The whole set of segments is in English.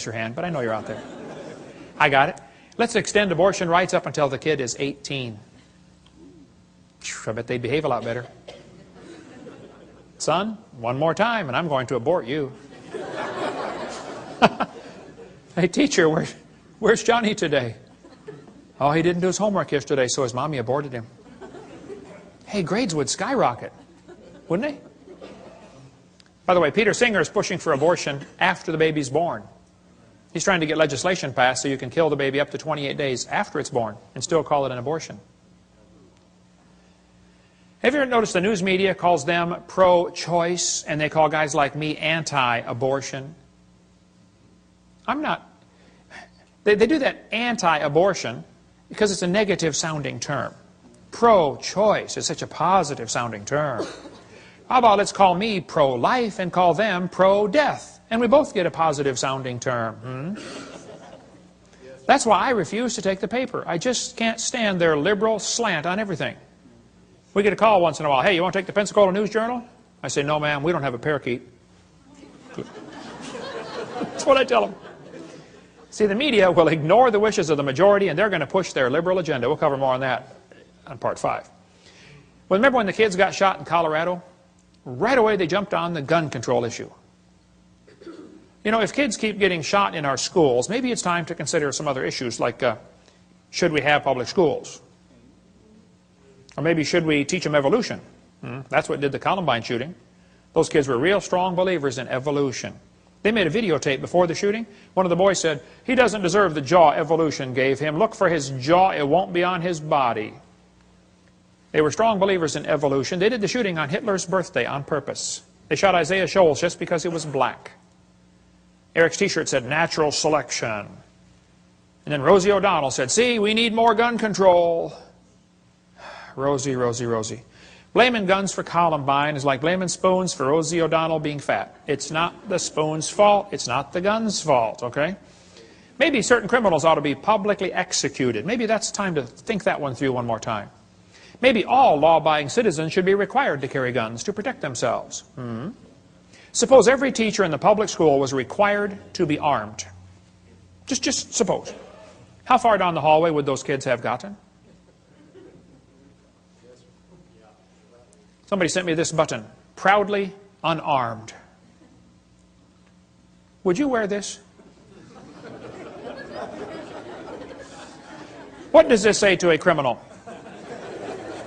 raise your hand, but I know you're out there. I got it. Let's extend abortion rights up until the kid is 18. I bet they'd behave a lot better. Son, one more time and I'm going to abort you. Hey, teacher, where's Johnny today? Oh, he didn't do his homework yesterday, so his mommy aborted him. Hey, grades would skyrocket, wouldn't they? By the way, Peter Singer is pushing for abortion after the baby's born. He's trying to get legislation passed so you can kill the baby up to 28 days after it's born and still call it an abortion. Have you ever noticed the news media calls them pro-choice and they call guys like me anti-abortion? I'm not. They do that anti-abortion because it's a negative sounding term. Pro-choice is such a positive sounding term. How about let's call me pro-life and call them pro-death? And we both get a positive sounding term. That's why I refuse to take the paper. I just can't stand their liberal slant on everything. We get a call once in a while. Hey, you want to take the Pensacola News Journal? I say, no, ma'am, we don't have a parakeet. That's what I tell them. See, the media will ignore the wishes of the majority, and they're going to push their liberal agenda. We'll cover more on that on Part 5. Well, remember when the kids got shot in Colorado? Right away they jumped on the gun control issue. You know, if kids keep getting shot in our schools, maybe it's time to consider some other issues like should we have public schools? Or maybe should we teach them evolution? That's what did the Columbine shooting. Those kids were real strong believers in evolution. They made a videotape before the shooting. One of the boys said, he doesn't deserve the jaw evolution gave him. Look for his jaw, it won't be on his body. They were strong believers in evolution. They did the shooting on Hitler's birthday on purpose. They shot Isaiah Shoals just because he was black. Eric's t-shirt said, natural selection. And then Rosie O'Donnell said, see, we need more gun control. Rosie, Rosie, Rosie. Blaming guns for Columbine is like blaming spoons for Rosie O'Donnell being fat. It's not the spoon's fault. It's not the gun's fault, okay? Maybe certain criminals ought to be publicly executed. Maybe that's time to think that one through one more time. Maybe all law-abiding citizens should be required to carry guns to protect themselves. Suppose every teacher in the public school was required to be armed. Just suppose. How far down the hallway would those kids have gotten? Somebody sent me this button, proudly unarmed. Would you wear this? What does this say to a criminal?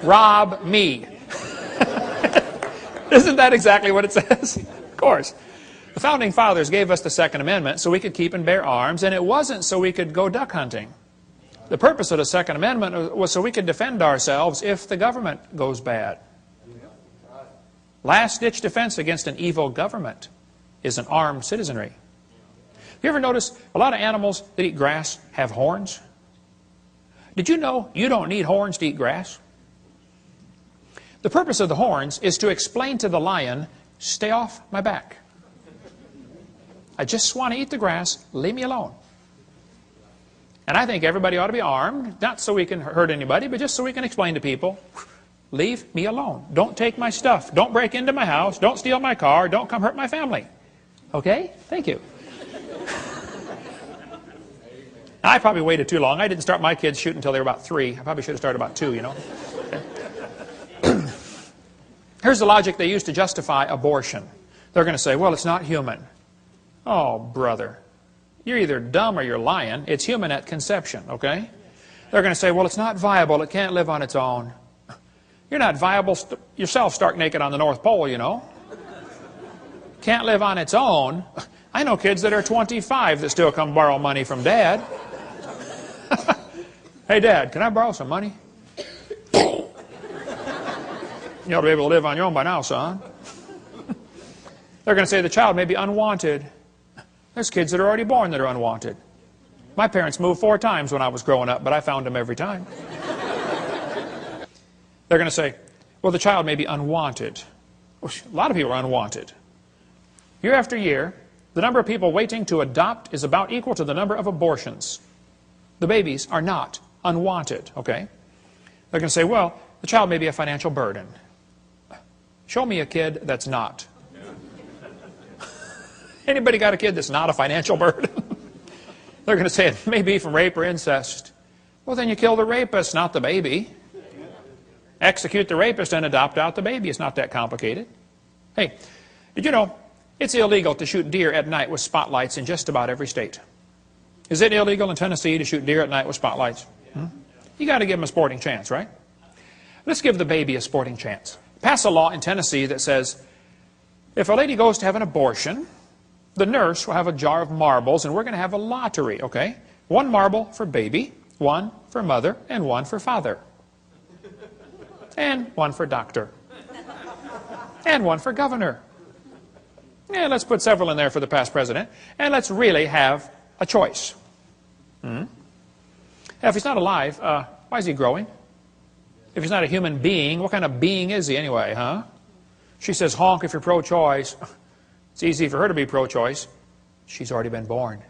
Rob me. Isn't that exactly what it says? Of course. The Founding Fathers gave us the Second Amendment so we could keep and bear arms, and it wasn't so we could go duck hunting. The purpose of the Second Amendment was so we could defend ourselves if the government goes bad. Last-ditch defense against an evil government is an armed citizenry. You ever notice a lot of animals that eat grass have horns? Did you know you don't need horns to eat grass? The purpose of the horns is to explain to the lion, stay off my back. I just want to eat the grass, leave me alone. And I think everybody ought to be armed, not so we can hurt anybody, but just so we can explain to people, leave me alone. Don't take my stuff. Don't break into my house. Don't steal my car. Don't come hurt my family. Okay? Thank you. I probably waited too long. I didn't start my kids shooting until they were about 3. I probably should have started about 2, you know. Okay. Here's the logic they use to justify abortion. They're going to say, well, it's not human. Oh, brother. You're either dumb or you're lying. It's human at conception, okay? They're going to say, well, it's not viable. It can't live on its own. You're not viable yourself stark naked on the North Pole, you know. Can't live on its own. I know kids that are 25 that still come borrow money from Dad. Hey, Dad, can I borrow some money? You ought to be able to live on your own by now, son. They're going to say the child may be unwanted. There's kids that are already born that are unwanted. My parents moved 4 times when I was growing up, but I found them every time. They're going to say, well, the child may be unwanted. Well, a lot of people are unwanted. Year after year, the number of people waiting to adopt is about equal to the number of abortions. The babies are not unwanted, okay? They're going to say, well, the child may be a financial burden. Show me a kid that's not. Anybody got a kid that's not a financial burden? They're going to say it may be from rape or incest. Well, then you kill the rapist, not the baby. Execute the rapist and adopt out the baby. It's not that complicated. Hey, did you know it's illegal to shoot deer at night with spotlights in just about every state? Is it illegal in Tennessee to shoot deer at night with spotlights? You got to give them a sporting chance, right? Let's give the baby a sporting chance. Pass a law in Tennessee that says if a lady goes to have an abortion, the nurse will have a jar of marbles, and we're going to have a lottery, okay? 1 marble for baby, 1 for mother, and 1 for father. And 1 for doctor. And 1 for governor. Yeah, let's put several in there for the past president. And let's really have a choice. If he's not alive, why is he growing? If he's not a human being, what kind of being is he anyway, huh? She says, honk if you're pro-choice. It's easy for her to be pro-choice. She's already been born.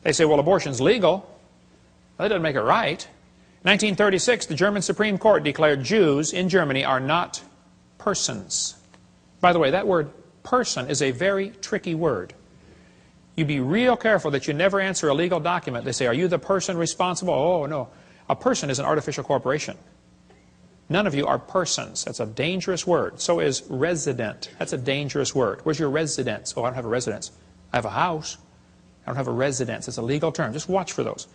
They say, well, abortion's legal. Well, that doesn't make it right. In 1936, the German Supreme Court declared Jews in Germany are not persons. By the way, that word person is a very tricky word. You be real careful that you never answer a legal document. They say, are you the person responsible? Oh, no. A person is an artificial corporation. None of you are persons. That's a dangerous word. So is resident. That's a dangerous word. Where's your residence? Oh, I don't have a residence. I have a house. I don't have a residence. It's a legal term. Just watch for those.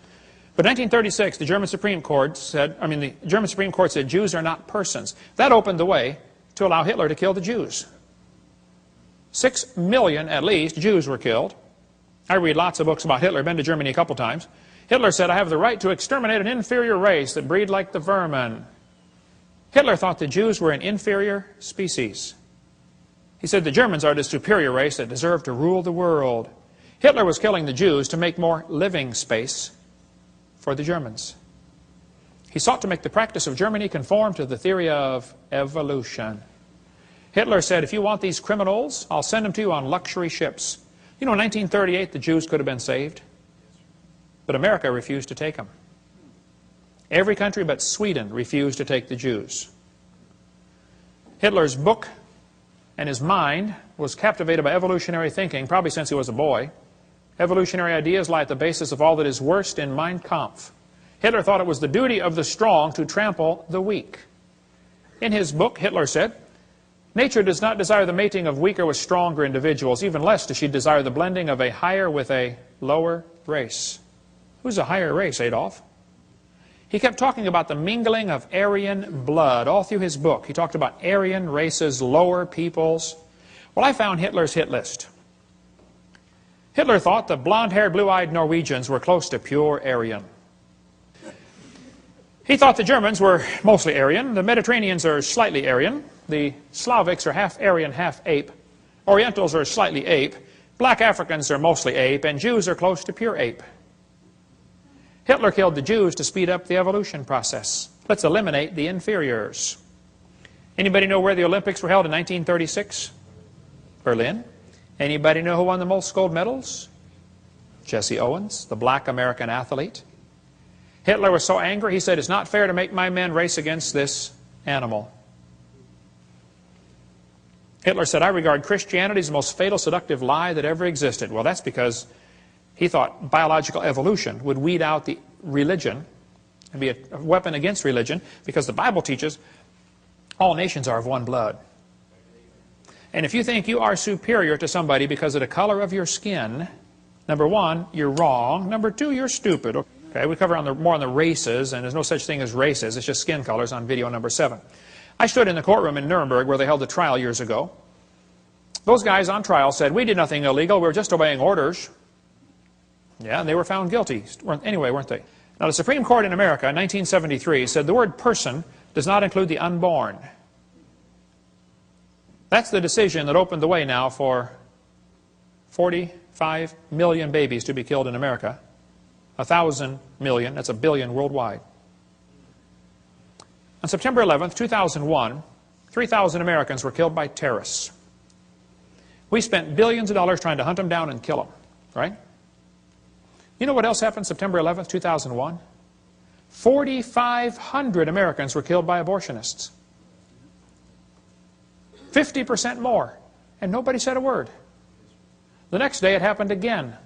But in 1936, the German Supreme Court said, Jews are not persons. That opened the way to allow Hitler to kill the Jews. 6 million, at least, Jews were killed. I read lots of books about Hitler. I've been to Germany a couple times. Hitler said, I have the right to exterminate an inferior race that breed like the vermin. Hitler thought the Jews were an inferior species. He said the Germans are the superior race that deserve to rule the world. Hitler was killing the Jews to make more living space for the Germans. He sought to make the practice of Germany conform to the theory of evolution. Hitler said, if you want these criminals, I'll send them to you on luxury ships. You know, in 1938, the Jews could have been saved. But America refused to take them. Every country but Sweden refused to take the Jews. Hitler's book and his mind was captivated by evolutionary thinking, probably since he was a boy. Evolutionary ideas lie at the basis of all that is worst in Mein Kampf. Hitler thought it was the duty of the strong to trample the weak. In his book, Hitler said, nature does not desire the mating of weaker with stronger individuals, even less does she desire the blending of a higher with a lower race. Who's a higher race, Adolf? He kept talking about the mingling of Aryan blood all through his book. He talked about Aryan races, lower peoples. Well, I found Hitler's hit list. Hitler thought the blonde-haired, blue-eyed Norwegians were close to pure Aryan. He thought the Germans were mostly Aryan. The Mediterraneans are slightly Aryan. The Slavics are half Aryan, half ape. Orientals are slightly ape. Black Africans are mostly ape. And Jews are close to pure ape. Hitler killed the Jews to speed up the evolution process. Let's eliminate the inferiors. Anybody know where the Olympics were held in 1936? Berlin. Anybody know who won the most gold medals? Jesse Owens, the black American athlete. Hitler was so angry, he said, it's not fair to make my men race against this animal. Hitler said, I regard Christianity as the most fatal, seductive lie that ever existed. Well, that's because he thought biological evolution would weed out the religion and be a weapon against religion, because the Bible teaches all nations are of one blood. And if you think you are superior to somebody because of the color of your skin, number one, you're wrong. Number two, you're stupid. Okay, we cover more on the races, and there's no such thing as races. It's just skin colors on video number 7. I stood in the courtroom in Nuremberg where they held the trial years ago. Those guys on trial said, we did nothing illegal. We were just obeying orders. Yeah, and they were found guilty anyway, weren't they? Now, the Supreme Court in America in 1973 said the word person does not include the unborn. That's the decision that opened the way now for 45 million babies to be killed in America. 1,000 million, that's a billion worldwide. On September 11th, 2001, 3,000 Americans were killed by terrorists. We spent billions of dollars trying to hunt them down and kill them, right? You know what else happened September 11th, 2001? 4,500 Americans were killed by abortionists. 50% more. And nobody said a word. The next day it happened again.